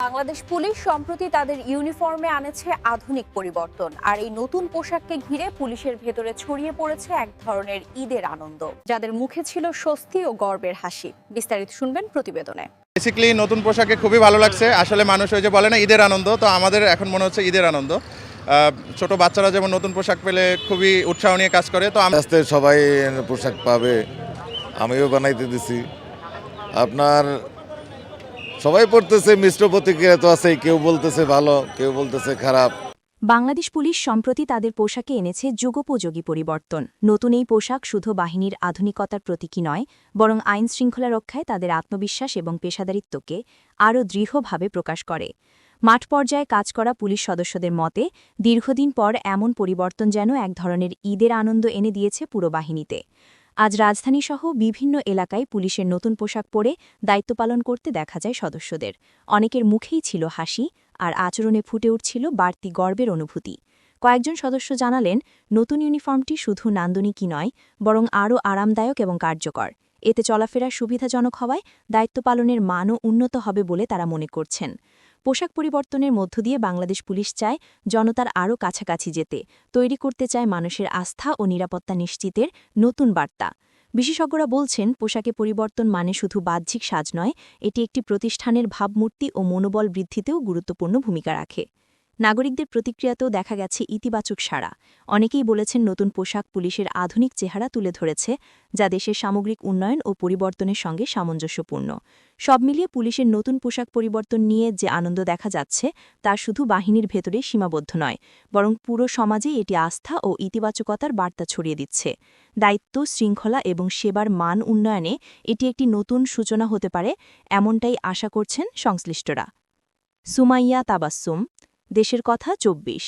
Bangladesh police সম্প্রতি তাদের ইউনিফর্মে আনেছে আধুনিক পরিবর্তন। আর এই নতুন পোশাককে ঘিরে পুলিশের ভেতরে ছড়িয়ে পড়েছে এক ধরনের ঈদের আনন্দ, যাদের মুখে ছিল স্বস্তি ও গর্বের হাসি। বিস্তারিত শুনবেন প্রতিবেদনে। বেসিক্যালি নতুন পোশাকে খুবই ভালো লাগছে। আসলে মানুষ ওই যে বলে না ঈদের আনন্দ, তো আমাদের এখন মনে হচ্ছে ঈদের আনন্দ। ছোট বাচ্চারা যেমন নতুন পোশাক পেলে খুবই উৎসাহ নিয়ে কাজ করে, তো আস্তে সবাই পোশাক পাবে, আমিও বানাইতে দিছি। আপনার সবাই পড়তেছে, মিশ্র প্রতিক্রিয়া তো আছে, কেউ বলতেছে ভালো, কেউ বলতেছে খারাপ। বাংলাদেশ পুলিশ সম্প্রতি তাদের পোশাকে এনেছে যুগোপযোগী পরিবর্তন। নতুন এই পোশাক শুধু বাহিনীর আধুনিকতার প্রতীকী নয়, বরং আইন শৃঙ্খলা রক্ষায় তাদের আত্মবিশ্বাস এবং পেশাদারিত্বকে আরও দৃঢ়ভাবে প্রকাশ করে। মাঠ পর্যায়ে কাজ করা পুলিশ সদস্যদের মতে, দীর্ঘদিন পর এমন পরিবর্তন যেন এক ধরনের ঈদের আনন্দ এনে দিয়েছে পুরো বাহিনীতে। আজ রাজধানীসহ বিভিন্ন এলাকায় পুলিশের নতুন পোশাক পরে দায়িত্ব পালন করতে দেখা যায় সদস্যদের। অনেকের মুখেই ছিল হাসি, আর আচরণে ফুটে উঠছিল বাড়তি গর্বের অনুভূতি। কয়েকজন সদস্য জানালেন, নতুন ইউনিফর্মটি শুধু নান্দনিকই নয়, বরং আরও আরামদায়ক এবং কার্যকর। এতে চলাফেরা সুবিধাজনক হওয়ায় দায়িত্ব পালনের মানও উন্নত হবে বলে তারা মনে করছেন। পোশাক পরিবর্তনের মধ্য দিয়ে বাংলাদেশ পুলিশ চায় জনতার আরও কাছাকাছি যেতে, তৈরি করতে চায় মানুষের আস্থা ও নিরাপত্তা নিশ্চিতের নতুন বার্তা। বিশেষজ্ঞরা বলছেন, পোশাকে পরিবর্তন মানে শুধু বাহ্যিক সাজ নয়, এটি একটি প্রতিষ্ঠানের ভাবমূর্তি ও মনোবল বৃদ্ধিতেও গুরুত্বপূর্ণ ভূমিকা রাখে। নাগরিকদের প্রতিক্রিয়াতেও দেখা গেছে ইতিবাচক সাড়া। অনেকেই বলেছেন, নতুন পোশাক পুলিশের আধুনিক চেহারা তুলে ধরেছে, যা দেশের সামগ্রিক উন্নয়ন ও পরিবর্তনের সঙ্গে সামঞ্জস্যপূর্ণ। সব মিলিয়ে পুলিশের নতুন পোশাক পরিবর্তন নিয়ে যে আনন্দ দেখা যাচ্ছে, তা শুধু বাহিনীর ভেতরে সীমাবদ্ধ নয়, বরং পুরো সমাজে এটি আস্থা ও ইতিবাচকতার বার্তা ছড়িয়ে দিচ্ছে। দায়িত্ব, শৃঙ্খলা এবং সেবার মান উন্নয়নে এটি একটি নতুন সূচনা হতে পারে, এমনটাই আশা করছেন সংশ্লিষ্টরা। সুমাইয়া তাবাসসুম, দেশের কথা 24।